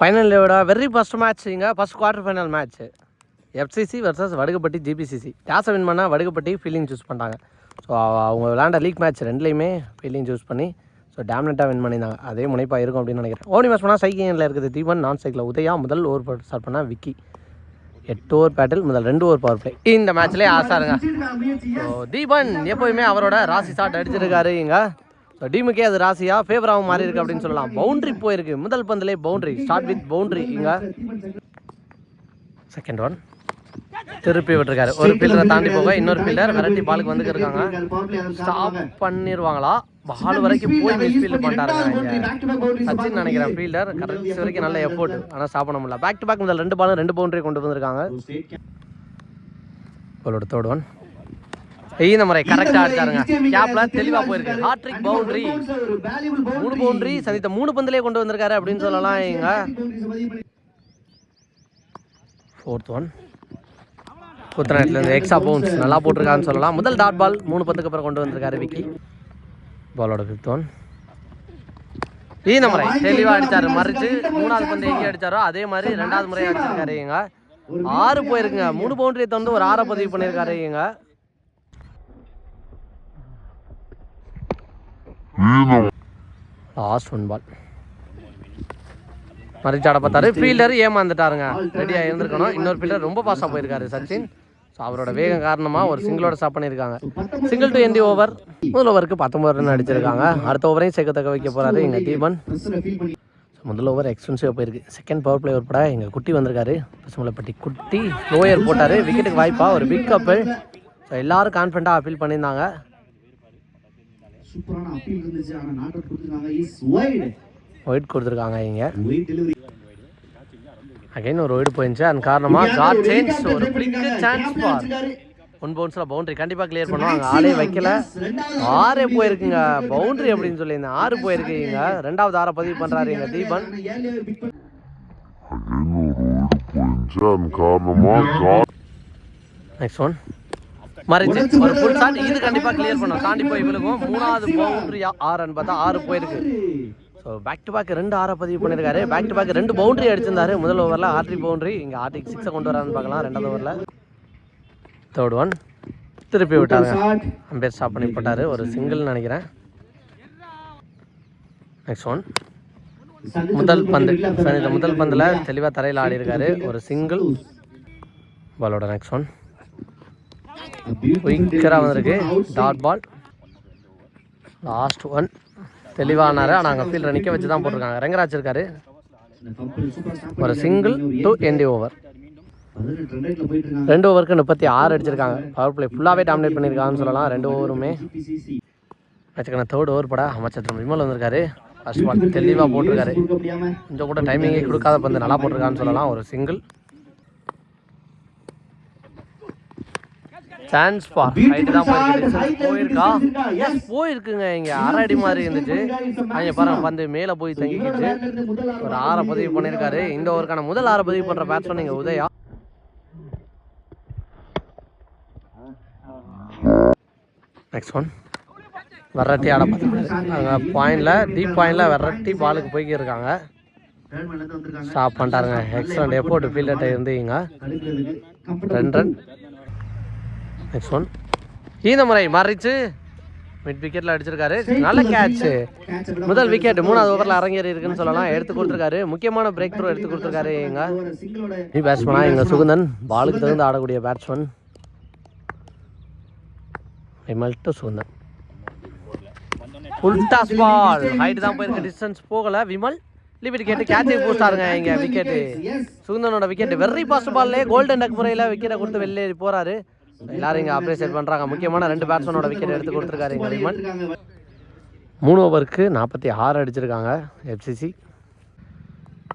ஃபைனலோட very first match இங்கே first quarter final match FCC versus Vadugapatti GPCC. டாஸை win பண்ணால் Vadugapatti fielding choose பண்ணிட்டாங்க. So அவங்க விளாண்ட லீக் மேட்ச் ரெண்டுலேயுமே ஃபீல்டிங் சூஸ் பண்ணி ஸோ டேம்னெட்டாக வின் பண்ணியிருந்தாங்க. அதே முனைப்பாக இருக்கும் அப்படின்னு நினைக்கிறேன். ஓடி மேட்ச் பண்ணால் சைக்கிளில் இருக்குது தீபன், நான் சைக்கிளில் உதயா. முதல் ஓவர் ஸ்டார்ட் பண்ணால் விக்கி. 8 ஓவர் பேட்டில், முதல் 2 ஓவர் பவர் பிளே. இந்த மேட்ச்லேயே ஆசாருங்க. ஸோ தீபன் எப்போயுமே அவரோட ராசி ஷாட் அடிச்சிருக்காரு இங்கே. ஸோ டீமுக்கே அது ராசியாக ஃபேவராகவும் மாறி இருக்குது அப்படின்னு சொல்லலாம். பவுண்ட்ரி போயிருக்கு, முதல் பந்திலே பவுண்ட்ரி, ஸ்டார்ட் வித் பவுண்ட்ரி இங்கே. செகண்ட் ஒன் திருப்பி விட்டுருக்காரு. ஒரு ஃபீல்டரை தாண்டி போக இன்னொரு ஃபீல்டர் வெரைட்டி பாலுக்கு வந்துட்டு இருக்காங்க. ஸ்டாப் பண்ணிடுவாங்களா? பால் வரைக்கும் போய் மிஸ் ஃபீல்டு பண்ணிட்டாருங்க சச்சின் நினைக்கிறேன். ஃபீல்டர் கரெக்ட் வரைக்கும் நல்ல எஃபோர்ட், ஆனால் ஸ்டாப் பண்ண முடியல. பேக் டு பேக் முதல் 2 பாலும் 2 பவுண்டரி கொண்டு வந்திருக்காங்க. அவளோட தேர்ட் ஒன் இந்த முறை கரெக்டாக அடிச்சாருங்க. கேப்ல தெளிவாக போயிருக்கு. ஹாட்ரிக் பவுண்டரி, 3 பவுண்டரி சந்தித்த 3 பந்திலே கொண்டு வந்திருக்காரு அப்படின்னு சொல்லலாம் இங்க. ஃபோர்த் ஒன் குத்தநாட்டிலேருந்து எக்ஸ்ட்ரா பவுன்ஸ் நல்லா போட்டிருக்கான்னு சொல்லலாம். முதல் டாட் பால் 3 பந்துக்கு அப்புறம் கொண்டு வந்திருக்காரு விக்கி. பாலோட 5th ஒன் இந்த முறை தெளிவாக அடிச்சாரு. மறிச்சு 3வது பந்து எங்கே அடிச்சாரோ அதே மாதிரி 2வது முறை அடிச்சிருக்காரு இங்க. 6 போயிருக்குங்க. 3 பவுண்டரியை தந்து ஒரு 6 பதிவு பண்ணியிருக்காரு இங்க. லாஸ்ட் 1 பால் மறிச்சாட பார்த்தாரு. ஃபீல்டர் ஏமாந்துட்டாருங்க. ரெடியாக இருந்திருக்கணும். இன்னொரு ஃபீல்டர் ரொம்ப பாஸாக போயிருக்காரு சச்சின். ஸோ அவரோட வேகம் காரணமாக ஒரு சிங்கிளோட ஸ்டாப் பண்ணியிருக்காங்க. Single to end the over. முதல் ஓவருக்கு 19 ரன் அடிச்சிருக்காங்க. அடுத்த ஓவரையும் சேர்க்க வைக்க போகிறாரு எங்கள் தீபன். முதல் ஓவர் எக்ஸ்பென்சிவாக போயிருக்கு. செகண்ட் பவர் பிளே உட்பட எங்கள் குட்டி வந்திருக்காரு. பசுமலைப்பட்டி குட்டி லோயர் போட்டார். விக்கெட்டுக்கு வாய்ப்பாக ஒரு பிக் அப்பு. ஸோ எல்லோரும் கான்ஃபிடண்ட்டாக அப்பீல் பண்ணியிருந்தாங்க. ஒயிட் கொடுத்துருக்காங்க இங்கே. அகைன் ஒரு ஒயிட் போயிருந்துச்சு. அந்த காரணமாக காட் சேஞ்ச். ஒரு பிளிக் சான்ஸ் ஃபார் 1 பவுன்ஸில் பவுண்டரி கண்டிப்பாக கிளியர் பண்ணுவாங்க. ஆளே வைக்கல. 6 போயிருக்குங்க பவுண்டரி அப்படின்னு சொல்லியிருந்தேன். 6 போயிருக்கு இங்கே. 2வது 6 பதிவு பண்ணுறாரு இங்கே தீபன். நெக்ஸ்ட் ஒன் மறிச்சு ஒரு ஃபுல் ஷாட். இது கண்டிப்பாக கிளியர் பண்ணும். தாண்டி போய் விழுகும். 3வது பவுண்டரி 6 பார்த்தா 6 போயிருக்கு. ஸோ பேக் டு பேக் 2 6 பதிவு பண்ணியிருக்காரு. பேக் டு பேக் 2 பவுண்டரி அடிச்சிருந்தாரு. முதல் ஓவரில் ஹாட்ரிக் பவுண்டரி. இங்கே ஹாட்ரிக் 6 கொண்டு வரான்னு பார்க்கலாம் 2வது ஓவரில். தேர்ட் ஒன் திருப்பி விட்டாங்க. அம்பேர் ஸ்டாப் பண்ணி போட்டார். ஒரு சிங்கிள் நினைக்கிறேன். நெக்ஸ்ட் ஒன் முதல் பந்து. இந்த முதல் பந்தில் தெளிவாக தரையில் ஆடி இருக்காரு. ஒரு சிங்கிள். பாலோட நெக்ஸ்ட் ஒன் குயிக்கராக வந்திருக்கு. Dot ball. லாஸ்ட் ஒன் தெளிவானாரு. ஆனால் அங்கே ஃபீல்டரை நிற்க வச்சு தான் போட்டிருக்காங்க. ரங்கராஜ் இருக்காரு. ஒரு சிங்கிள் டு எண்டி ஓவர். 2 ஓவருக்கு 36 அடிச்சிருக்காங்க. பவர் பிளே ஃபுல்லாகவே டாமினேட் பண்ணியிருக்காங்கன்னு சொல்லலாம். 2 ஓவருமே. வச்சுக்கான 3rd ஓவர் பட அமைச்சர் விமல் வந்திருக்காரு. ஃபர்ஸ்ட் பால் தெளிவாக போட்டிருக்காரு. கொஞ்சம் கூட டைமிங்கே கொடுக்காத பந்து நல்லா போட்டிருக்கான்னு சொல்லலாம். ஒரு சிங்கிள். சான்ஸ் ஃபார் ஹைட் தான் போயிருக்கா? போயிருக்குங்க. இங்கே 6 அடி மாதிரி இருந்துச்சு. அங்கே பாருங்க பந்து மேலே போய் தங்கிக்கிச்சு. ஒரு 6 பதிவு பண்ணியிருக்காரு. இந்த ஓவருக்கான முதல் 6 பதிவு பண்ணுற பேட்ஸ்மேன் இங்கே உதயா. நெக்ஸ்ட் ஒன் வெரைட்டி ஆட பார்த்துருக்காரு. அங்கே பாயிண்டில் டீப் பாயிண்டில் வெரைட்டி பாலுக்கு போய்க்கிருக்காங்க. ஸ்டாப் பண்ணிட்டாருங்க. எக்ஸலண்ட் எஃபோர்ட் ஃபீல்டர்கிட்ட இருந்து இங்கே 2 ரன். நெக்ஸ்ட் ஒன் இந்த முறை மறிச்சு மிட் விக்கெட்டில் அடிச்சிருக்காரு. நல்ல கேட்சு. முதல் விக்கெட் 3வது ஓவரில் அரங்கேறி இருக்குன்னு சொல்லலாம். எடுத்து கொடுத்துருக்காரு. முக்கியமான பிரேக் த்ரூ எடுத்து கொடுத்துருக்காரு இங்கே. நீ பேட்ஸ்மேனா இங்கே சுகுந்தன். பாலுக்கு தகுந்து ஆடக்கூடிய batsman. Vimal to Sugunthan. Full toss ball. Height தான் போயிருக்கு. டிஸ்டன்ஸ் போகலை. விமல் லிமிட் கேட்டு கேட்சை போட்டாருங்க இங்கே. விக்கெட்டு சுகுந்தனோட விக்கெட். வெரி பாஸ்ட் பால்லே கோல்டன் டக் முறையில் விக்கெட்டை கொடுத்து வெளியேறி போகிறாரு. எல்லாரும் இங்கே அப்ரிஷியேட் பண்ணுறாங்க. முக்கியமான 2 பேட்ஸ்மேனோட விக்கெட் எடுத்து கொடுத்துருக்காரு இங்கே விமல். 3 ஓவருக்கு 46 அடிச்சிருக்காங்க எஃப்சிசி.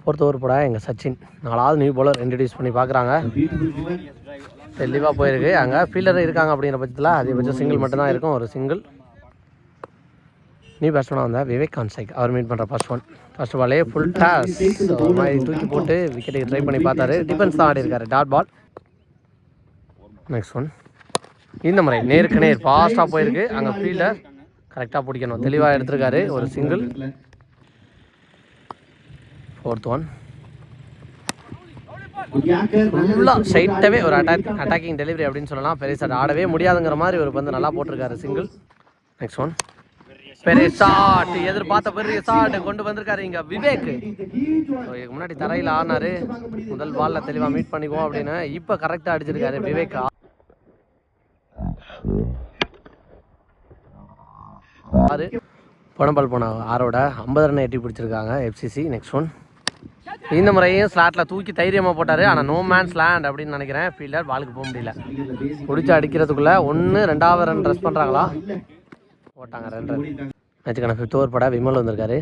4th ஓவர் போட எங்கள் சச்சின் 4வது நியூ பவுலர் இன்ட்ரடியூஸ் பண்ணி பார்க்குறாங்க. தெளிவாக போயிருக்கு. அங்கே ஃபீல்டர் இருக்காங்க அப்படிங்கிற பட்சத்தில் அதிகபட்சம் சிங்கிள் மட்டும்தான் இருக்கும். ஒரு சிங்கிள். நியூ பேட்ஸ்மேனாக வந்தால் விவேக் கான்சைக். அவர் மீட் பண்ணுற ஃபர்ஸ்ட் பாலே ஃபுல் டாஸ் மாதிரி தூக்கி போட்டு விக்கெட்டுக்கு ட்ரை பண்ணி பார்த்தாரு. டிஃபென்ஸ் தான் ஆடி இருக்காரு. Dot ball. நெக்ஸ்ட் ஒன் இந்த முறை நேருக்கு நேர் ஃபாஸ்ட்டாக போயிருக்கு. அங்கே ஃபீல்டர் கரெக்டாக பிடிக்கணும். தெளிவாக எடுத்திருக்காரு. ஒரு சிங்கிள். 4th ஒன் ஃபுல்லாக ஸ்ட்ரைட்டாகவே ஒரு அட்டாக்கிங் டெலிவரி அப்படின்னு சொல்லலாம். பெரிய ஆடவே முடியாதுங்கிற மாதிரி ஒரு பந்து நல்லா போட்டிருக்காரு சிங்கிள். நெக்ஸ்ட் ஒன் பெரிய ஷாட், எதிர்பார்த்த பெரிய ஷாட் கொண்டு வந்திருக்காரு இங்க விவேக். இதுக்கு முன்னாடி தரையில் ஆனாரு, முதல் பால்ல தெளிவா மீட் பண்ணிக்குவோம் அப்படின்னு இப்ப கரெக்டா அடிச்சிருக்காரு விவேக். பொனம்பால் போன ஆரோட 50 ரன் எட்டி பிடிச்சிருக்காங்க எஃப்சிசி. நெக்ஸ்ட் ஒன் இந்த முறையும் ஸ்லாட்ல தூக்கி தைரியமா போட்டாரு. ஆனா நோ மேன்ஸ் லேண்ட் அப்படின்னு நினைக்கிறேன். ஃபீல்டர் பாலுக்கு போக முடியல. பிடிச்சி அடிக்கிறதுக்குள்ள 2வது ரன் ரெஸ்ட் பண்றாங்களா, போட்டாங்க 2 ரன். மேட்சுக்கான 5th ஓவர் போட விமல் வந்திருக்காரு.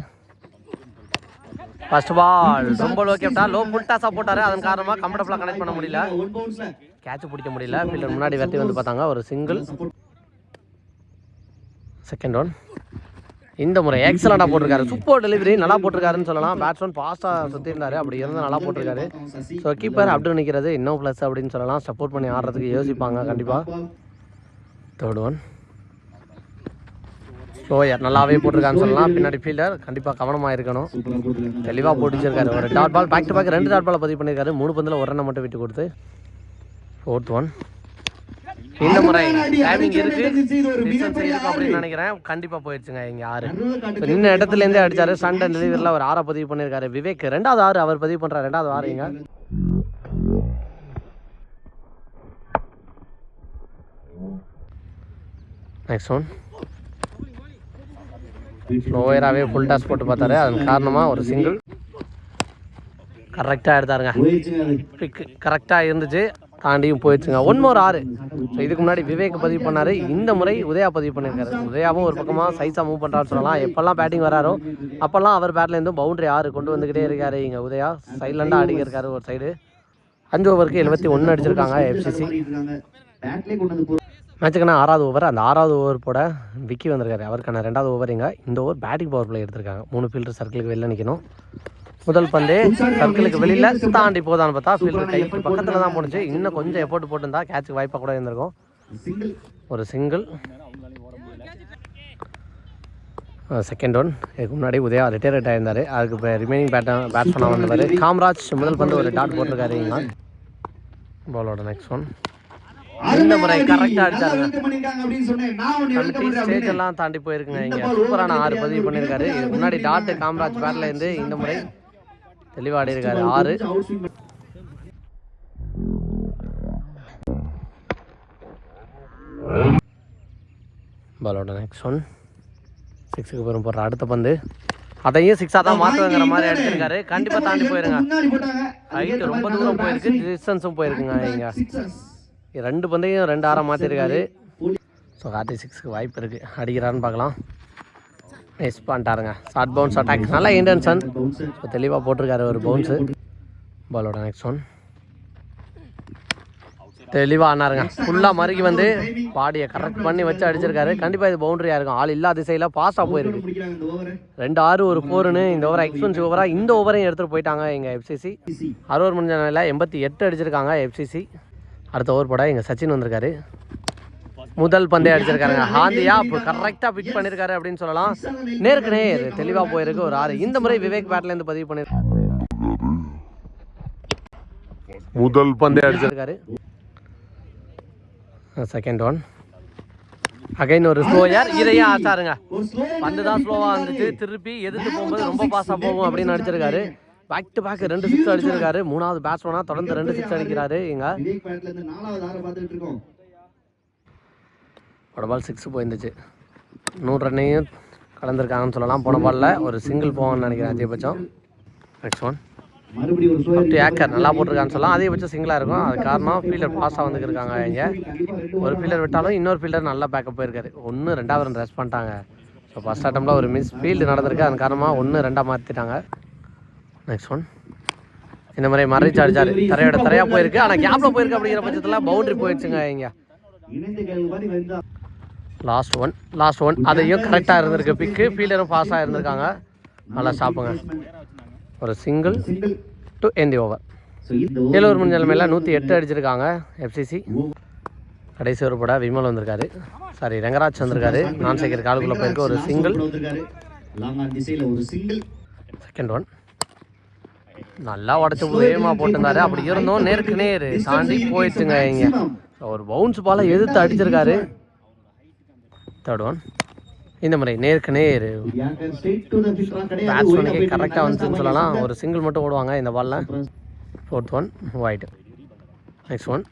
ஃபர்ஸ்ட் பால் ரொம்ப லோ கேப்டா, லோ ஃபுல் டாஸா போட்டாரு. அதன் காரணமாக கம்ஃபர்டபுளாக கனெக்ட் பண்ண முடியல, கேட்ச் பிடிக்க முடியல. ஃபீல்டர் முன்னாடி வெட்டி வந்து பார்த்தாங்க, ஒரு சிங்கிள். செகண்ட் ஒன் இந்த முறை எக்ஸலண்டாக போட்டிருக்காரு, சூப்பர் டெலிவரி நல்லா போட்டிருக்காருன்னு சொல்லலாம். பேட்ஸ்மேன் ஃபாஸ்ட்டாக சுற்றிருந்தாரு, அப்படி இருந்தால் நல்லா போட்டிருக்காரு. ஸோ கீப்பர் அப்படி நிற்கிறது இன்னும் ப்ளஸ் அப்படின்னு சொல்லலாம். சப்போர்ட் பண்ணி ஆடுறதுக்கு யோசிப்பாங்க கண்டிப்பாக. தேர்ட் ஒன் ஸ்லோயர் நல்லாவே போட்டிருக்கான்னு சொல்லலாம். பின்னாடி ஃபீல்டர் கண்டிப்பாக கவனமாக இருக்கணும். தெளிவாக போட்டுச்சிருக்காரு. ஒரு dot ball back to back 2 dot பாலை பதிவு பண்ணியிருக்காரு. 3 பந்தில் 1 ரன்னை மட்டும் விட்டு கொடுத்து. ஃபோர்த் ஒன் இந்த முறை டைமிங் இருக்கு, டிஸ்டன்ஸ் இருக்கு அப்படின்னு நினைக்கிறேன். கண்டிப்பாக போயிடுச்சுங்க இங்கே 6. நின்ன இடத்துலேருந்தே அடிச்சாரு. சண்டை டெலிவரியில் ஒரு 6 பதிவு பண்ணியிருக்காரு விவேக். 2வது 6 அவர் பதிவு பண்ணுறாரு. 2வது 6 இங்க. நெக்ஸ்ட் ஒன் ஸ்லோயராகவே ஃபுல் டாஸ் போட்டு பார்த்தாரு. அதன் காரணமாக ஒரு சிங்கிள் கரெக்டாக எடுத்தாருங்க. பிக் கரெக்டாக இருந்துச்சு, தாண்டியும் போயிடுச்சுங்க. 1 more 6. ஸோ இதுக்கு முன்னாடி விவேக் பதிவு பண்ணார், இந்த முறை உதயா பதிவு பண்ணியிருக்காரு. உதயாவும் ஒரு பக்கமாக சைஸாக மூவ் பண்ணுறான்னு சொல்லலாம். எப்போல்லாம் பேட்டிங் வராரோ அப்போல்லாம் அவர் பேட்லேருந்து பவுண்டரி 6 கொண்டு வந்துக்கிட்டே இருக்காரு. இங்கே உதயா சைலண்டாக அடிக்கிருக்காரு ஒரு சைடு. 5 ஓவருக்கு 71 அடிச்சிருக்காங்க எஃப்சிசி. மேட்சுக்கான 6வது ஓவர். அந்த 6வது ஓவர் போட விக்கி வந்திருக்காரு. அவருக்கான 2வது ஓவர் இங்கே. இந்த ஓவர் பேட்டிங் பவர் பிளே எடுத்திருக்காங்க. 3 ஃபீல்டர் சர்க்கிளுக்கு வெளில நிற்கணும். முதல் பந்து சர்க்கிளுக்கு வெளியில் தாண்டி போதான்னு பார்த்தா ஃபீல்டர் கை பக்கத்தில் தான் போணுச்சு. இன்னும் கொஞ்சம் எஃபோர்ட் போட்டுருந்தா கேட்சுக்கு வாய்ப்பாக கூட இருந்திருக்கும். ஒரு சிங்கிள். செகண்ட் ஒன் இதுக்கு முன்னாடி உதயா ரிட்டையர்ட் ஆயிருந்தார். அதுக்கு இப்போ ரிமைனிங் பேட்ஸ்மேனாக வந்தவர் காமராஜ். முதல் பந்து ஒரு டாட் போட்டிருக்காரு இங்கே. பாலோட நெக்ஸ்ட் ஒன் இந்த முறை கரெக்டாக அடிச்சாருங்க. ஸ்டேஜ் எல்லாம் தாண்டி போயிருக்குங்க. இங்கே சூப்பரான 6 பதிவு பண்ணியிருக்காரு. இதுக்கு முன்னாடி டாட்டு காமராஜ் பேட்ல இருந்து இந்த முறை தெளிவாக ஆடி இருக்காரு. 6. பாலோட நெக்ஸ்ட் ஒன் 6க்கு பெரும் போடுற அடுத்த பந்து அதையும் 6ஆக தான் மாற்றுங்கிற மாதிரி அடிச்சிருக்காரு. கண்டிப்பாக தாண்டி போயிருங்க. ஹைட்டு ரொம்ப தூரம் போயிருக்கு, டிஸ்டன்ஸும் போயிருக்குங்க. இங்கே 2 பந்தையும் 2 ஆறாக மாற்றிருக்காரு. ஸோ கார்த்தி 6க்கு வாய்ப்பு இருக்குது, அடிக்கிறான்னு பார்க்கலாம். மிஸ் பண்ணிட்டாருங்க. ஷார்ட் பவுன்ஸ் அட்டாக் நல்லா இன்டென்ஷன். ஸோ தெளிவாக போட்டிருக்காரு ஒரு பவுன்ஸு. பாலோட நெக்ஸ்ட் ஒன் தெளிவாக ஆனாருங்க. ஃபுல்லாக மறுக்கி வந்து பாடியை கரெக்ட் பண்ணி வச்சு அடிச்சிருக்காரு. கண்டிப்பாக இது பவுண்டரியாக இருக்கும். ஆள் இல்லாத திசையில் பாஸாக போயிருக்கு. 2-6 ஒரு 4ன்னு இந்த ஓவரை எக்ஸ்பென்சிவ் ஓவராக இந்த ஓவரையும் எடுத்துகிட்டு போயிட்டாங்க எங்கள் எஃப்சிசி. 60 ஓவர் முடிஞ்ச நிலையில் 88 அடிச்சிருக்காங்க எஃப்சிசி. அடுத்த ஓவர் போட எங்கள் சச்சின் வந்திருக்காரு. முதல் பந்தே அடிச்சிருக்காருங்க. ஹாந்தியா இப்போ கரெக்டாக பிக் பண்ணியிருக்காரு அப்படின்னு சொல்லலாம். நேருக்கு நேர் தெளிவாக போயிருக்கு ஒரு 6. இந்த முறை விவேக் பேட்லேருந்து பதிவு பண்ணியிருக்காரு. முதல் பந்தே அடிச்சிருக்காரு. செகண்ட் ஒன் அகைன் ஒரு ஸ்லோயர். இதையும் ஆச்சாருங்க. பந்து தான் ஸ்லோவாக இருந்துச்சு, திருப்பி எதிர்த்து போகும்போது ரொம்ப பாஸாக போகும் அப்படின்னு அடிச்சிருக்காரு. பேக் டு பேக் 2 6 அடிச்சிருக்காரு. 3வது பேட்ஸ்மேனாக தொடர்ந்து 2 6 அடிக்கிறாரு. இங்கே ஒரு பால் 6 போயிருந்துச்சு. 100 ரன்னையும் கலந்துருக்காங்கன்னு சொல்லலாம். போன பாலில் ஒரு சிங்கிள் போவான்னு நினைக்கிறேன் அதிகபட்சம். நெக்ஸ்ட் ஒன் அப்படி ஏக்கர் நல்லா போட்டிருக்கான்னு சொல்லலாம். அதிகபட்சம் சிங்கிளாக இருக்கும். அது காரணம் ஃபீல்டர் பாஸாக வந்துருக்காங்க. இங்கே ஒரு ஃபீல்டர் விட்டாலும் இன்னொரு ஃபீல்டர் நல்லா பேக்கப் போயிருக்காரு. 1 2வது ரன் ரெஸ்ட் பண்ணிட்டாங்க. ஸோ ஃபஸ்ட் அட்டம்ல ஒரு மிஸ் ஃபீல்டு நடந்திருக்கு. அதன் காரணமாக 1 2 மாற்றிட்டாங்க. நெக்ஸ்ட் ஒன் இந்த மாதிரி மறைச்சு அடிச்சாரு. தரையாக போயிருக்கு, ஆனால் கேப்பில் போயிருக்கு. அப்படிங்கிற பட்சத்தில் பவுண்டரி போயிடுச்சுங்க. இங்கே லாஸ்ட் ஒன் அதையும் கரெக்டாக இருந்திருக்கு. பிக்கு ஃபீல்டரும் ஃபாஸ்ட்டாக இருந்திருக்காங்க. நல்லா ஸ்டாப்புங்க. ஒரு single to end over. 7 over முடிஞ்ச நிலைமையில் 108 அடிச்சிருக்காங்க எஃப்சிசி. கடைசி ஒரு போட விமல் வந்திருக்காரு. சாரி ரங்கராஜ் வந்திருக்காரு. நான் சேகர் காலுக்குள்ளே போயிருக்கு. ஒரு சிங்கிள். செகண்ட் ஒன் நல்லா உடச்சி வேகமாக போட்டிருந்தாரு. அப்படி இருந்தோம் நேருக்கு நேர் தாண்டி போயிடுச்சுங்க. இங்கே ஒரு பவுன்ஸ் பாலை எதிர்த்து அடிச்சிருக்காரு. Third one. இந்த மாதிரி நேருக்கு நேர் பேட்ஸ்மேனுக்கே கரெக்டாக வந்துச்சுன்னு சொல்லலாம். ஒரு சிங்கிள் மட்டும் ஓடுவாங்க இந்த பாலில். Fourth one white. Next one.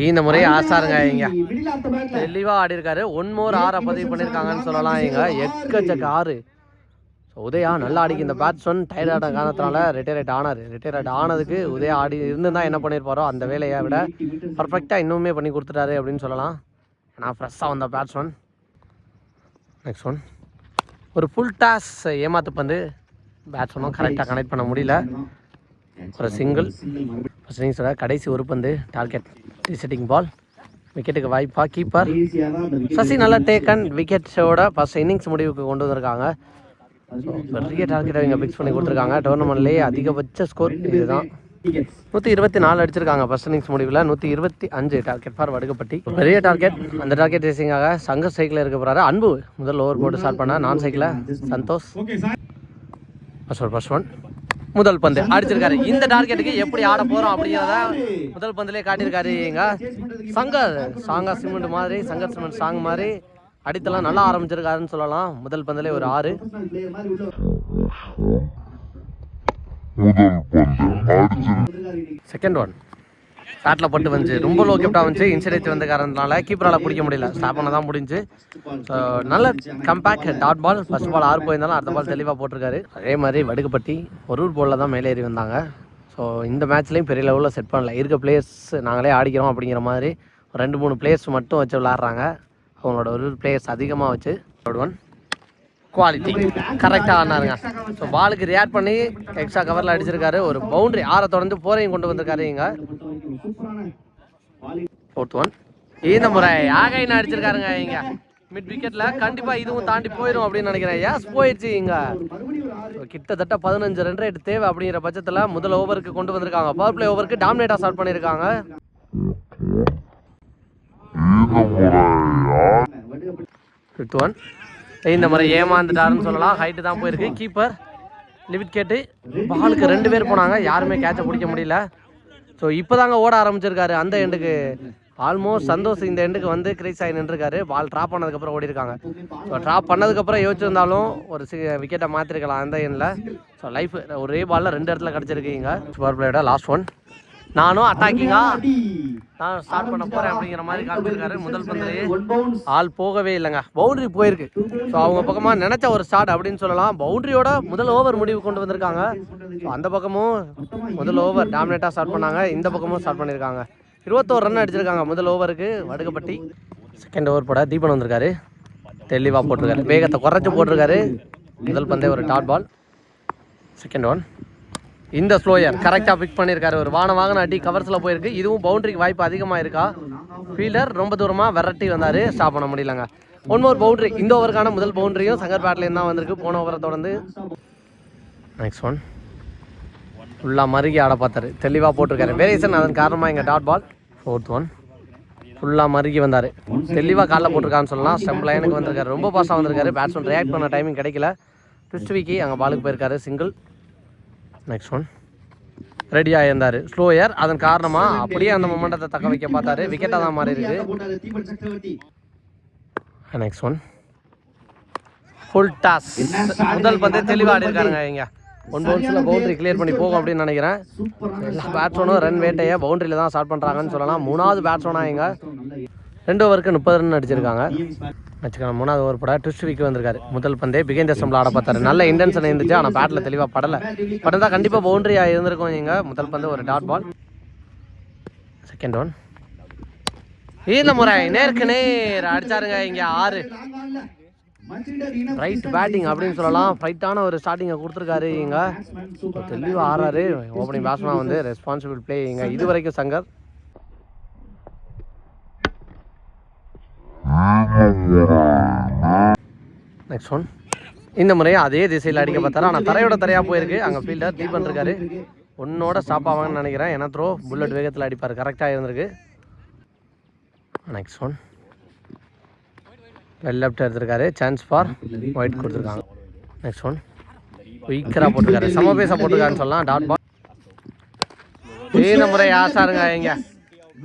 இந்த முறை ஆசாருங்க இங்கே தெளிவாக ஆடி இருக்காரு. 1 more 6 பதிவு பண்ணியிருக்காங்கன்னு சொல்லலாம். இங்கே எக்கச்சக்க 6. ஸோ உதயா நல்லா ஆடிக்கு இந்த பேட்ஸ்மேன் டயர்டான காரணத்தினால ரிட்டையர்ட் ஆனதுக்கு உதயா ஆடி இருந்துதான் என்ன பண்ணியிருப்பாரோ அந்த வேலையை விட பர்ஃபெக்டாக இன்னுமே பண்ணி கொடுத்துட்டாரு அப்படின்னு சொல்லலாம். ஏன்னா ஃப்ரெஷ்ஷாக வந்த பேட்ஸ்மேன். Next one. ஒரு ஃபுல் டாஸ் ஏமாத்து பந்து பேட்ஸ்மேனும் கரெக்டாக கனெக்ட் பண்ண முடியல. ஒரு சிங்கிள். ஃபர்ஸ்ட் இன்னிங்ஸோட கடைசி ஒரு பந்து டார்கெட் ரீசெட்டிங் பால். விக்கெட்டுக்கு வாய்ப்பா கீப்பர் சசி நல்லா டேக்கன். விக்கெட்ஸோட ஃபர்ஸ்ட் இன்னிங்ஸ் முடிவுக்கு கொண்டு வந்திருக்காங்க. ஸோ பெரிய டார்கெட்டை இங்கே ஃபிக்ஸ் பண்ணி கொடுத்துருக்காங்க. டோர்னமெண்ட்லேயே அதிகபட்ச ஸ்கோர் இதுதான். 124 அடிச்சிருக்காங்க ஃபர்ஸ்ட் இன்னிங்ஸ் முடிவில். 125 டார்கெட் ஃபார் வடுகப்பட்டி. பெரிய டார்கெட். அந்த டார்கெட் ரேசிங்காக சங்க சைக்கிளில் இருக்க போகிறாரு. அன்பு முதல் ஓவர் போட்டு ஸ்டார்ட் பண்ண நான் சைக்கிளில் சந்தோஷ். First one. முதல் பந்து அடிச்சிருக்காரு. இந்த டார்கெட்டுக்கு எப்படி ஆட போகிறோம் அப்படிங்கிறத முதல் பந்துலேயே காட்டியிருக்காரு. இங்க சாங்கா சிமெண்ட் மாதிரி சங்கர் சிமெண்ட் சாங் மாதிரி அடித்தெல்லாம் நல்லா ஆரம்பிச்சிருக்காருன்னு சொல்லலாம். முதல் பந்துலேயே ஒரு 6. Second one. பேட்டில் பட்டு வந்துச்சு. ரொம்ப லோ கிப்டாக வந்துச்சு. இன்சைட் வந்த காரணத்தினால கீப்பரால் பிடிக்க முடியல. ஸ்டாப் பண்ண தான் முடிஞ்சு. ஸோ நல்ல compact dot ball. First ball 6 போயிருந்தாலும் அடுத்த பால் தெளிவாக போட்டிருக்காரு. அதே மாதிரி வடுகப்பட்டி ஒரு பாலில் தான் மேலே ஏறி வந்தாங்க. ஸோ இந்த மேட்ச்லேயும் பெரிய லெவலில் செட் பண்ணல. இருக்க பிளேயர்ஸ் நாங்களே ஆடிக்கிறோம் அப்படிங்கிற மாதிரி 2-3 பிளேயர்ஸ் மட்டும் வச்சு விளாட்றாங்க. அவங்களோட ஒரு பிளேயர்ஸ் அதிகமாக வச்சு. ஒன் குவாலிட்டி கரெக்டாக ஆனாருங்க. ஸோ பாலுக்கு ரியாக்ட் பண்ணி எக்ஸ்ட்ரா கவரில் அடிச்சிருக்காரு. ஒரு பவுண்டரி 6 தொடர்ந்து போரையும் கொண்டு வந்திருக்காரு. இங்கே ஃபோர்த் ஒன். இந்த முறை ஆகைன்னு அடிச்சிருக்காருங்க. இங்கே மிட் விக்கெட்டில் கண்டிப்பாக இதுவும் தாண்டி போயிடும் அப்படின்னு நினைக்கிறேன். யாஸ் போயிடுச்சு. இங்கே கிட்டத்தட்ட 15 ரன் ரேட் தேவை அப்படிங்கிற பட்சத்தில் முதல் ஓவருக்கு கொண்டு வந்திருக்காங்க. பவர் பிளே ஓவருக்கு டாமினேட்டாக ஸ்டார்ட் பண்ணியிருக்காங்க. Fifth one. இந்த முறை ஏமாந்துட்டாருன்னு சொல்லலாம். ஹைட்டு தான் போயிருக்கு. கீப்பர் லிமிட் கேட்டு பாலுக்கு 2 பேர் போனாங்க. யாருமே கேட்சை பிடிக்க முடியல. ஸோ இப்போ தாங்க ஓட ஆரம்பிச்சிருக்காரு. அந்த எண்டுக்கு ஆல்மோஸ்ட் சந்தோஷ் இந்த எண்டுக்கு வந்து கிரீஸ் ஆகி நின்றுருக்காரு. பால் ட்ராப் பண்ணதுக்கப்புறம் ஓடி இருக்காங்க. ஸோ ட்ராப் பண்ணதுக்கப்புறம் யோசிச்சிருந்தாலும் ஒரு விக்கெட்டை மாற்றிருக்கலாம் அந்த எண்டில். ஸோ லைஃப் ஒரே பாலில் 2 இடத்துல கிடச்சிருக்கீங்க. பவர் பிளேயோட லாஸ்ட் ஒன். நானும் அட்டாக்கிங்காக நான் ஸ்டார்ட் பண்ண போகிறேன் அப்படிங்கிற மாதிரி காமிச்சிருக்காரு. முதல் பந்துலேயே ஆள் போகவே இல்லைங்க. பவுண்டரி போயிருக்கு. ஸோ அவங்க பக்கமாக நினச்ச ஒரு ஸ்டார்ட் அப்படின்னு சொல்லலாம். பவுண்டரியோட முதல் ஓவர் முடிவு கொண்டு வந்திருக்காங்க. ஸோ அந்த பக்கமும் முதல் ஓவர் டாமினேட்டாக ஸ்டார்ட் பண்ணாங்க. இந்த பக்கமும் ஸ்டார்ட் பண்ணியிருக்காங்க. 21 ரன் அடிச்சிருக்காங்க முதல் ஓவருக்கு வடுகப்பட்டி. செகண்ட் ஓவர் போட தீபன் வந்திருக்காரு. தெளிவாக போட்டிருக்காரு. வேகத்தை குறைச்சி போட்டிருக்காரு. முதல் பந்தே ஒரு டாட் பால். Second one. இந்த ஸ்லோயர் கரெக்டாக பிக் பண்ணியிருக்காரு. ஒரு வாகன அடி கவர்ஸில் போயிருக்கு. இதுவும் பவுண்டரிக்கு வாய்ப்பு அதிகமாக இருக்கா. ஃபீல்டர் ரொம்ப தூரமாக விரட்டி வந்தார். ஸ்டாப் பண்ண முடியலங்க. 1 more பவுண்டரி. இந்த ஓவருக்கான முதல் பவுண்டரியும் சங்கர் பேட்லேருந்து தான் வந்திருக்கு. போன ஓவரை தொடர்ந்து. Next one. ஃபுல்லாக மருகி ஆட பார்த்தாரு. தெளிவாக போட்டிருக்காரு. வேரியேஷன் அதன் காரணமாக இங்கே டாட் பால். Fourth one. ஃபுல்லாக மருகி வந்தார். தெளிவாக காலில் போட்டிருக்கான்னு சொல்லலாம். ஸ்டெம்ப் லைனுக்கு வந்திருக்காரு. ரொம்ப பாஸாக வந்திருக்காரு. பேட்ஸ்மேன் ரியாக்ட் பண்ண டைமிங் கிடைக்கல. ட்விஸ்ட் வீக்கி அங்கே பாலுக்கு போயிருக்காரு. சிங்கிள். Next one. ரெடியாக இருந்தார். ஸ்லோயர் அதன் காரணமாக அப்படியே அந்த மொமெண்டத்தை தக்க வைக்க பார்த்தாரு. விக்கெட்டாக தான் மாறி இருக்கு. Next one. Full toss. முதல் பந்தே தெளிவாக ஆடி இருக்காருங்க. இங்கே 1 பவுன்ஸில் பவுண்டரி கிளியர் பண்ணி போகும் அப்படின்னு நினைக்கிறேன். எல்லா பேட்ஸ்மேனும் ரன் வேட்டையை பவுண்டரியில் தான் ஸ்டார்ட் பண்ணுறாங்கன்னு சொல்லலாம். 3வது பேட்ஸ்மேனாக இங்கே 2 ஓவருக்கு 30 ரன் அடிச்சிருக்காங்க. வச்சுக்கலாம். 3வது ஓவர் போட ட்விஸ்ட் வீக்கு வந்திருக்காரு. முதல் பந்தே பிகைன் த ஸ்டம்பில் ஆட பார்த்தாரு. நல்ல இன்டென்ஷன் இருந்துச்சு. ஆனால் பேட்டில் தெளிவாக படலை கண்டிப்பாக பவுண்டரியாக இருந்திருக்கும். இங்கே முதல் பந்து ஒரு டாட் பால். Second one. இந்த முறை நேருக்கு நேர் அடிச்சாருங்க. இங்கே 6. ரைட் பேட்டிங் அப்படின்னு சொல்லலாம். ஃபைட்டான ஒரு ஸ்டார்டிங்கை கொடுத்துருக்காரு. இங்கே தெளிவாக ஆறாரு. ஓப்பனிங் பேட்ஸ்மேன் வந்து ரெஸ்பான்சிபிள் பிளே. இங்கே இது வரைக்கும் சங்கர். Next one. இந்த முறையும் அதே திசையில் அடிக்க பார்த்தாரு. ஆனால் தரையாக போயிருக்கு. அங்கே ஃபீல்டர் தீபன் இருக்காரு. ஒன்னோட ஸ்டாப் ஆவாங்கன்னு நினைக்கிறேன். ஏன்னா த்ரோ புல்லட் வேகத்தில் அடிப்பார். கரெக்டாக இருந்திருக்கு. Next one. வெல் லெஃப்ட் எடுத்திருக்காரு. சான்ஸ் ஃபார் ஒயிட் கொடுத்துருக்காங்க. Next one. குயிக்கராக போட்டிருக்காரு. சமபேஸாக போட்டிருக்காருன்னு சொல்லலாம். Dot ball. இந்த முறை ஆசாருங்க இங்க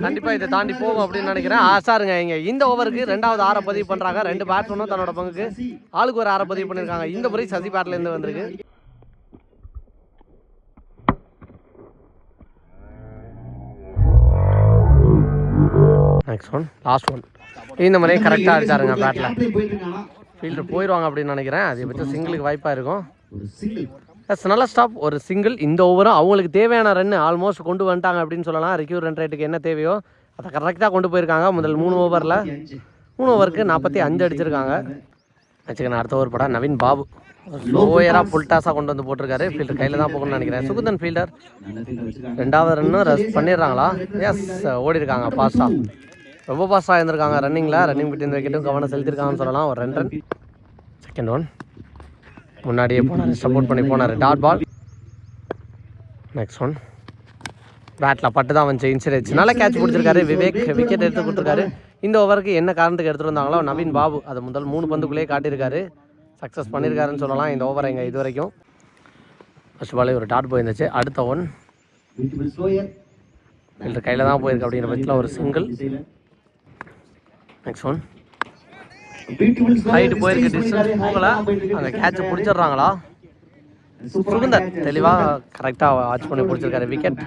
கண்டிப்பாக இதை தாண்டி போகும் அப்படின்னு நினைக்கிறேன். ஆசாருங்க இங்கே இந்த ஓவருக்கு 2வது 6 பதிவு பண்ணுறாங்க. 2 பேட்ஸ்மேனும் தன்னோட பங்குக்கு ஆளுக்கு ஒரு 6 பதிவு பண்ணியிருக்காங்க. இந்த முறை சசி பேட்லேருந்து வந்திருக்கு. நெக்ஸ்ட் ஒன் லாஸ்ட் ஒன் இந்த முறையே கரெக்டாக அடிச்சாருங்க பேட்டில். ஃபீல்டர் போயிடுவாங்க அப்படின்னு நினைக்கிறேன். அதிகபட்சம் சிங்கிளுக்கு வாய்ப்பாக இருக்கும். எஸ் நல்ல ஸ்டாப் ஒரு சிங்கிள். இந்த ஓவரும் அவங்களுக்கு தேவையான ரன் ஆல்மோஸ்ட் கொண்டு வந்துட்டாங்க அப்படின்னு சொல்லலாம். ரிக்யூர் ரன் ரேட்டுக்கு என்ன தேவையோ அதை கரெக்டாக கொண்டு போயிருக்காங்க. முதல் 3 ஓவரில் 3 ஓவருக்கு 45 அடிச்சிருக்காங்க. வச்சுக்கணும் அடுத்த ஓவர் படம் நவீன் பாபு ஸ்லோயராக ஃபுல் டாஸாக கொண்டு வந்து போட்டிருக்காரு. ஃபீல்டர் கையில் தான் போகணும்னு நினைக்கிறேன். சுகுந்தன் ஃபீல்டர் 2வது ரன்னும் ரஸ் பண்ணிடுறாங்களா? எஸ் ஓடி இருக்காங்க ஃபாஸ்ட்டாக. ரொம்ப ஃபாஸ்ட்டாக இருந்திருக்காங்க ரன்னிங்கில். ரன்னிங் பிட்வீன் விக்கெட்டும் கவனம் செலுத்திருக்காங்கன்னு சொல்லலாம். ஒரு 2 ரன். செகண்ட் ஒன் முன்னாடியே போனார், சப்போர்ட் பண்ணி போனார். Dot ball. நெக்ஸ்ட் ஒன் பேட்டில் பட்டு தான் வந்து இன்சூரன்ஸ் நல்ல கேட்ச் பிடிச்சிருக்காரு. விவேக் விக்கெட் எடுத்து கொடுத்துருக்காரு. இந்த ஓவருக்கு என்ன காரணத்துக்கு எடுத்துகிட்டு வந்தாங்களோ நவீன் பாபு அது முதல் 3 பந்துக்குள்ளேயே காட்டியிருக்காரு. சக்ஸஸ் பண்ணியிருக்காருன்னு சொல்லலாம் இந்த ஓவரை இங்கே இது வரைக்கும். ஃபர்ஸ்ட் பாலே ஒரு டாட் போயிருந்துச்சு. அடுத்த ஒன் ஃபீல்டர் கையில் தான் போயிருக்கு அப்படிங்கிற பட்சத்தில் ஒரு சிங்கிள். நெக்ஸ்ட் ஒன் ஹைட்டு போயிருக்கு, டிஸ்டன்ஸ் போகல. அந்த கேட்சை பிடிச்சிடுறாங்களா? சுகுந்தர் தெளிவாக கரெக்டாக வாட்ச் பண்ணி பிடிச்சிருக்காரு விக்கெட்.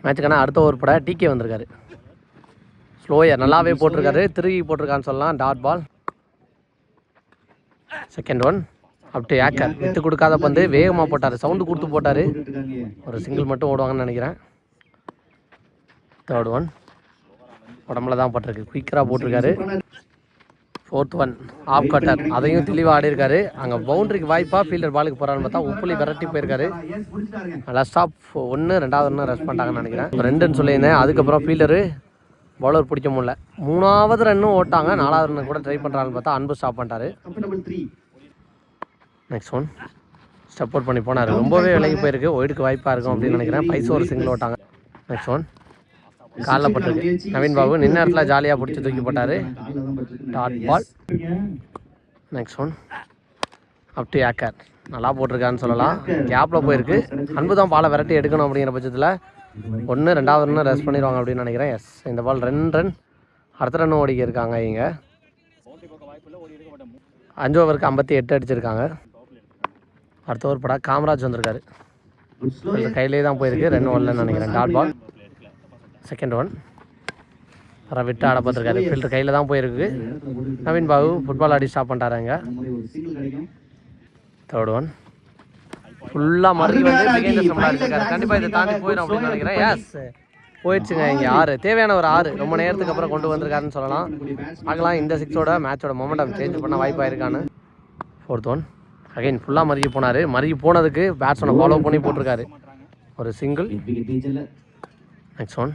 மேட்சுக்கான அடுத்த ஓவர் பட டிகே வந்திருக்காரு. ஸ்லோயர் நல்லாவே போட்டிருக்காரு, திருகி போட்டிருக்கான்னு சொல்லலாம். Dot ball. Second one up to ஏக்கர் விட்டு கொடுக்காத பந்து வேகமாக போட்டார், சவுண்டு கொடுத்து போட்டார். ஒரு சிங்கிள் மட்டும் ஓடுவாங்கன்னு நினைக்கிறேன். தேர்ட் ஒன் உடம்புல தான் போட்டிருக்கு, குயிக்கராக போட்டிருக்காரு. ஃபோர்த் ஒன் ஆஃப் கட்டர் அதையும் தெளிவாக ஆடி இருக்காரு. அங்கே பவுண்டரிக்கு வாய்ப்பாக ஃபீல்டர் பாலுக்கு போகிறான்னு பார்த்தா உப்புலி விரட்டி போயிருக்காரு. லாஸ்ட் ஆஃப் 1 2வது ரன் ரெஸ்ட் பண்ணிட்டாங்கன்னு நினைக்கிறேன். 2ன்னு சொல்லியிருந்தேன். அதுக்கப்புறம் ஃபீல்டரு பவுலர் பிடிக்க முடியல. 3வது ரன்னும் ஓட்டாங்க. 4வது ரன்னு கூட ட்ரை பண்ணுறான்னு பார்த்தா அன்பு ஸ்டாப் பண்ணிட்டாரு. நெக்ஸ்ட் ஒன் ஸ்டெப் அவுட் பண்ணி போனார். ரொம்பவே விலகி போயிருக்கு. ஒயிடுக்கு வாய்ப்பாக இருக்கும் அப்படின்னு நினைக்கிறேன். பைசா ஒரு சிங்கிள் ஓட்டாங்க. நெக்ஸ்ட் ஒன் காலில் பட்டிருக்கு. நவீன் பாபு நின்ன இடத்துல ஜாலியாக பிடிச்சி தூக்கி போட்டார். Dot ball. Next one up to ஏக்கர் நல்லா போட்டிருக்கான்னு சொல்லலாம். கேப்பில் போயிருக்கு. அன்பு தான் பாலை விரட்டி எடுக்கணும் அப்படிங்கிற பட்சத்தில் 1 2வது ரன்னு ரெஸ்ட் பண்ணிடுவாங்க அப்படின்னு நினைக்கிறேன். எஸ் இந்த பால் 2 ரன். அடுத்த ரன்னும் ஓடிக்க இருக்காங்க. இங்கே 5 ஓவருக்கு 58 அடிச்சிருக்காங்க. அடுத்த ஓவர் படா காமராஜ் வந்திருக்காரு. கையிலே தான் போயிருக்கு. 2 ஓவர்லன்னு நினைக்கிறேன். Dot ball. செகண்ட் ஒன் வர விட்டு ஆட பார்த்துருக்காரு. ஃபீல்டர் கையில் தான் போயிருக்கு. நவீன் பாபு ஃபுட்பால் ஆடி ஸ்டாப் பண்ணிட்டாருங்க. தேர்ட் ஒன் ஃபுல்லாக மறுக்கி வந்து பிகைண்ட் ஸ்டம்ப் அடிச்சிருக்காரு. கண்டிப்பாக இதை தாண்டி போயிடும் அப்படின்னு நினைக்கிறேன். எஸ் போயிடுச்சுங்க. இங்கே 6 தேவையான ஒரு 6 ரொம்ப நேரத்துக்கு அப்புறம் கொண்டு வந்திருக்காருன்னு சொல்லலாம். பார்க்கலாம் இந்த 6ஓட மேட்சோட மொமெண்டம் சேஞ்ச் பண்ண வாய்ப்பாக இருக்கான்னு. ஃபோர்த் ஒன் அகைன் ஃபுல்லாக மறுக்கி போனார். மறுக்கி போனதுக்கு பேட்ஸ்மேனை ஃபாலோ பண்ணி போட்டிருக்காரு. ஒரு சிங்கிள். நெக்ஸ்ட் ஒன்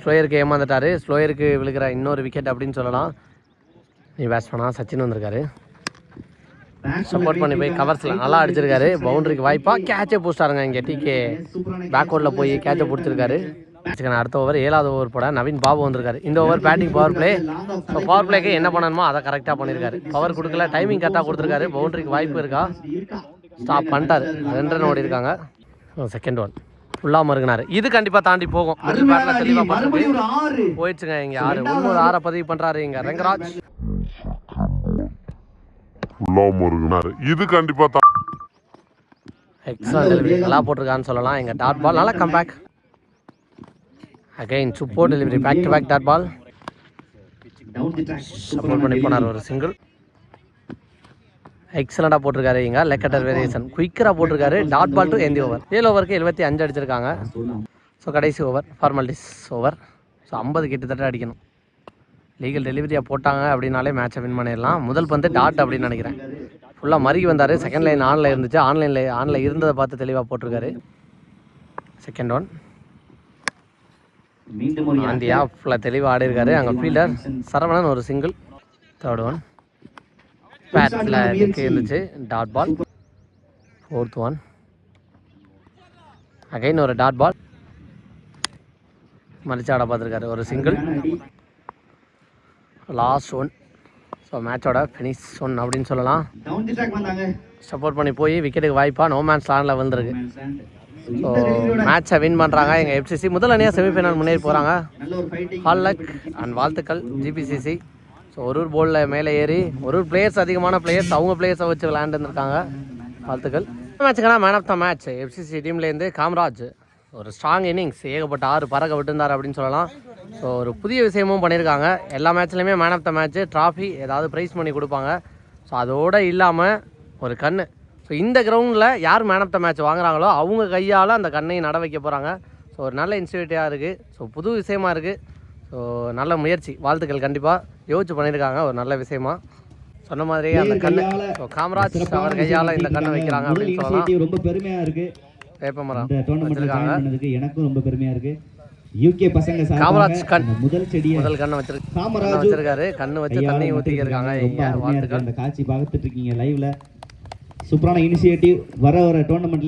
ஸ்லோயருக்கு ஏமாந்துட்டார். ஸ்லோயருக்கு விழுக்கிற இன்னொரு விக்கெட் அப்படின்னு சொல்லலாம். நீ பேட்ஸ்மேனா சச்சின் வந்திருக்காரு. சப்போர்ட் பண்ணி போய் கவர்ஸில் நல்லா அடிச்சிருக்காரு. பவுண்டரிக்கு வாய்ப்பாக கேட்சே பிடிச்சிட்டாருங்க. இங்கே டிகே பேக்வர்டில் போய் கேட்சை பிடிச்சிருக்காரு. அடுத்த ஓவர் 7வது ஓவர் போட நவீன் பாபு வந்திருக்காரு. இந்த over batting power play. So power பிளேக்கு என்ன பண்ணணுமோ அதை கரெக்டாக பண்ணியிருக்காரு. பவர் கொடுக்கல, டைமிங் கரெக்டாக கொடுத்துருக்காரு. பவுண்டரிக்கு வாய்ப்பு இருக்கா? ஸ்டாப் பண்ணிட்டாரு. 2 ரன் ஓடி இருக்காங்க. செகண்ட் ஒன் ஃபுல்லாக மறுகினார். இது கண்டிப்பாக தாண்டி போகும். தெளிவாக போயிடுச்சுங்க. இங்கே 6 இன்னொரு 6 பதிவு பண்ணுறாரு. இங்கே ரங்கராஜ் இது கண்டிப்பாக எக்ஸ்ட்ரா டெலிவரி நல்லா போட்டிருக்கான்னு சொல்லலாம். இங்கே டாட் பால் நல்லா comeback. Again super delivery back to back dot ball. Support பண்ணி போனார். ஒரு சிங்கிள். எக்ஸலண்டாக போட்டிருக்காரு. இங்கே லெக் கட்டர் வேரியேஷன் குயிக்கராக போட்டிருக்காரு. டாட் பால் டு எந்த ஓவர். 7 ஓவருக்கு 75 அடிச்சிருக்காங்க. ஸோ கடைசி ஓவர் ஃபார்மாலிட்டிஸ் ஓவர். ஸோ 50 கிட்டத்தட்ட அடிக்கணும். லீகல் டெலிவரியாக போட்டாங்க அப்படின்னாலே மேட்சை வின் பண்ணிடலாம். முதல் பந்து டாட் அப்படின்னு நினைக்கிறேன். ஃபுல்லாக மறுகி வந்தார். செகண்ட் லைன் ஆனில் இருந்துச்சு. ஆனில் இருந்ததை பார்த்து தெளிவாக போட்டிருக்காரு. செகண்ட் ஒன் அந்த ஆஃபில் தெளிவாக ஆடி இருக்காரு. அங்கே ஃபீல்டர் சரவணன் ஒரு சிங்கிள். தேர்ட் ஒன் பேட்டில் இருந்துச்சு. Dot ball. Fourth one again ஒரு டாட் பால். மறிச்சு ஆட பார்த்துருக்காரு. ஒரு சிங்கிள். லாஸ்ட் ஒன் ஸோ மேட்சோட ஃபினிஷ் ஒன் அப்படின்னு சொல்லலாம். சப்போர்ட் பண்ணி போய் விக்கெட்டுக்கு வாய்ப்பாக நோ மேன்ஸ் லேண்டில் வந்துருக்கு. ஸோ மேட்சை வின் பண்ணுறாங்க எங்கள் எஃப்சிசி. முதல் அணியாக செமிஃபைனல் முன்னேறி போகிறாங்க. ஹால் லக் அண்ட் வாழ்த்துக்கள் ஜிபிசிசி. ஸோ ஒரு போலில் மேலே ஏறி ஒரு பிளேயர்ஸ் அதிகமான பிளேயர்ஸ் அவங்க பிளேயர்ஸை வச்சு விளையாண்டுருக்காங்க. வாழ்த்துக்கள். மேட்சுக்கான man of the match FCC டீம்லேருந்து காமராஜ். ஒரு ஸ்ட்ராங் இன்னிங்ஸ், ஏகப்பட்ட 6 பறக்க விட்டுருந்தார் அப்படின்னு சொல்லலாம். ஸோ ஒரு புதிய விஷயமும் பண்ணியிருக்காங்க. எல்லா மேட்ச்லையுமே man of the match trophy ஏதாவது ப்ரைஸ் பண்ணி கொடுப்பாங்க. ஸோ அதோடு இல்லாமல் ஒரு கண். ஸோ இந்த கிரவுண்டில் யார் மேன் ஆஃப் த மேட்ச் வாங்குறாங்களோ அவங்க கையால் அந்த கண்ணையும் நட வைக்க போகிறாங்க. ஸோ ஒரு நல்ல இன்ஸ்டியூட்டிவாக இருக்குது. ஸோ புது விஷயமா இருக்குது. ஸோ நல்ல முயற்சி, வாழ்த்துக்கள். கண்டிப்பாக யோசிச்சு பண்ணியிருக்காங்க, ஒரு நல்ல விஷயமா. சொன்ன மாதிரி அந்த கண்ணு ஸோ காமராஜ் அவர் கையால் இந்த கண்ணை வைக்கிறாங்க அப்படின்னு சொல்லலாம். ரொம்ப பெருமையாக இருக்குது. வேப்பமரம் வச்சிருக்காங்க. எனக்கும் ரொம்ப பெருமையாக இருக்குது. யூகே பசங்க காமராஜ் கண் முதல் கண்ணை வச்சிருக்காரு. கண்ணு வச்சு தண்ணி ஊற்றிக்கிருக்காங்க. அந்த காட்சி பார்த்துட்டு இருக்கீங்க லைவ்ல. சூப்பரான இனிஷியேட்டிவ். வர டோர்னமெண்ட்ல